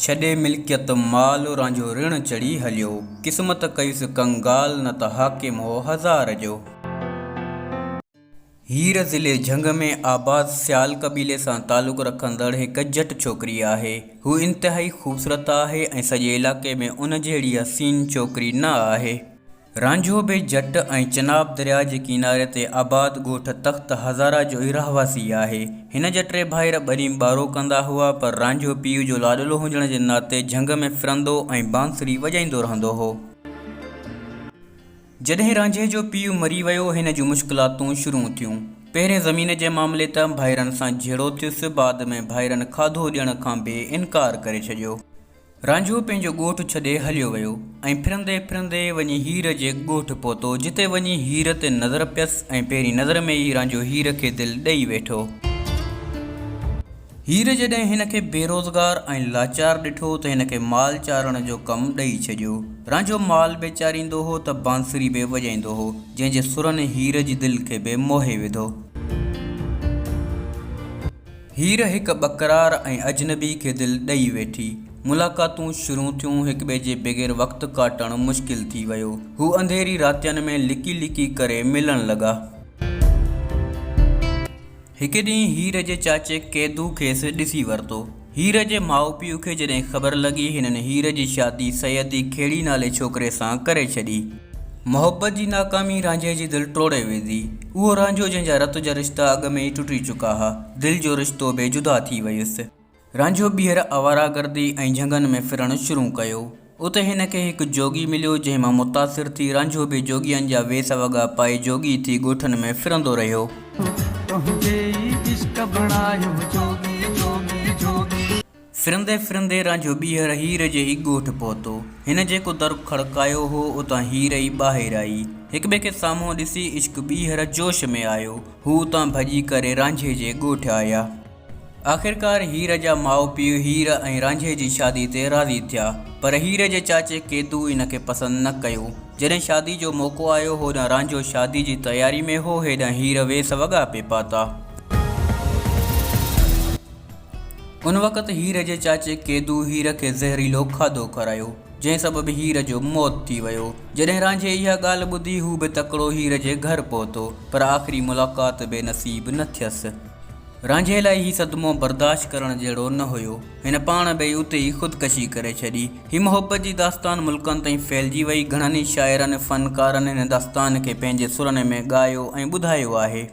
छॾे मिल्कियत माल रांझो ऋण चढ़ी हलियो, क़िस्मत कयुसि कंगाल न त हाकिम हो हज़ार जो। हीर ज़िले झंग में आबाद सियाल कबीले सां तालुक़ रखंदड़ हिक जट छोकिरी आहे। हू इंतिहाई ख़ूबसूरत आहे ऐं सॼे इलाइक़े में उन जहिड़ी हसीन छोकिरी न आहे। रांझो बि जट ऐं चनाब दरिया जे किनारे ते आबाद ॻोठ तख़्त हज़ारा जो ई रहवासी आहे। हिन जा टे भाइर ॿनी ॿारो कंदा हुआ, पर रांझो पीउ जो लाॾलो हुजण जे नाते झंग में फिरंदो ऐं बांसुरी वॼाईंदो रहंदो हो। जॾहिं रांझे जो पीउ मरी वियो, हिन जूं मुश्किलातूं शुरू थियूं। पहिरें ज़मीन जे मामले त भाइरनि सां झेड़ो थियुसि, बाद में भाइरनि खाधो ॾियण खां बि इनकार करे छॾियो। रांझो पंहिंजो ॻोठु छॾे हलियो वियो ऐं फिरंदे फिरंदे वञी हीर जे ॻोठु पहुतो, जिते वञी हीर ते नज़र पियसि ऐं पहिरीं नज़र में ई रांझो हीर खे दिलि ॾेई वेठो। हीर जॾहिं हिन खे बेरोज़गार ऐं लाचार ॾिठो त हिन खे माल चारण जो कमु ॾेई छॾियो। रांझो माल बि चारींदो हो त बांसुरी बि वॼाईंदो हो, जंहिंजे सुरनि हीर जी दिलि खे बि मोहे विधो। हीर हिक बकरार ऐं अजनबी खे दिलि ॾेई वेठी। मुलाक़ातूं शुरू थियूं, हिक ॿिए जे बग़ैर वक़्तु काटणु मुश्किल थी वियो। हू अंधेरी रातियुनि में लिकी लिकी करे मिलण लॻा। हिकु ॾींहुं हीर जे चाचे कैदू खेसि ॾिसी वरितो। हीर जे माउ पीउ खे जॾहिं ख़बर लॻी, हिननि हीर जी शादी सैयदी खेड़ी नाले छोकिरे सां करे छॾी। मोहबत जी नाकामी रांझे जी दिलि टोड़े विधी। उहो रांझो जंहिंजा रत जा रिश्ता अॻ में ई टुटी चुका हुआ, दिलि जो रिश्तो बि जुदा थी वियुसि। रांझो ॿीहर आवारागर्दी ऐं झंगनि में फिरणु शुरू कयो। उते हिन खे हिकु जोगी मिलियो, जंहिं मां मुतासिर थी रांझो बि जोगियनि जा वेस वॻा पाए जोगी थी ॻोठनि में फिरंदो रहियो। फिरंदे फिरंदे रांझो ॿीहर हीर जे ई ॻोठु पहुतो। हिन जेको दर खड़कायो हो, उतां हीर ई ॿाहिरि आई। हिक ॿिए खे साम्हूं ॾिसी इश्क ॿीहर जोश में आयो। हू उतां भॼी करे रांझे जे ॻोठु आया। आख़िरकार हीर जा माउ पीउ हीर ऐं रांझे जी शादी ते राज़ी थिया, पर हीर जे चाचे कैदू इन खे पसंदि न कयो। जॾहिं शादी जो मौक़ो आयो, होॾां रांझो शादी जी तयारी में हो, हेॾां हीर वेस वॻा पे पाता। उन वक़्तु हीर जे चाचे कैदू हीर खे ज़हरीलो खाधो खारायो, जंहिं सबबि हीर जो मौत थी वियो। जॾहिं रांझे इहा ॻाल्हि ॿुधी, हू बि तकिड़ो हीर जे घर पहुतो, पर आख़िरी मुलाक़ात बि नसीब न थियसि। रांझे लाइ ही सदमो बर्दाश्त करण जहिड़ो न हुयो। हिन पाण बि उते ई ख़ुदकशी करे छॾी। ही मोहबत जी दास्तान मुल्कनि ताईं फैलिजी वई। घणनि ई शाइरनि फ़नकारनि हिन दास्तान खे पंहिंजे सुरनि में ॻायो ऐं ॿुधायो आहे।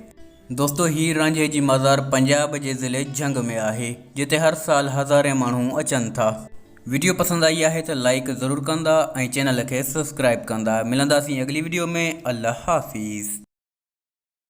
दोस्तो, हीर रांझे जी मज़ार पंजाब जे ज़िले झंग में आहे, जिते हर साल हज़ारे माण्हू अचनि था। वीडियो पसंदि आई आहे त लाइक ज़रूरु कंदा ऐं चैनल खे सब्सक्राइब कंदा। मिलंदासीं अगली वीडियो में। अल्लाह हाफ़िज़।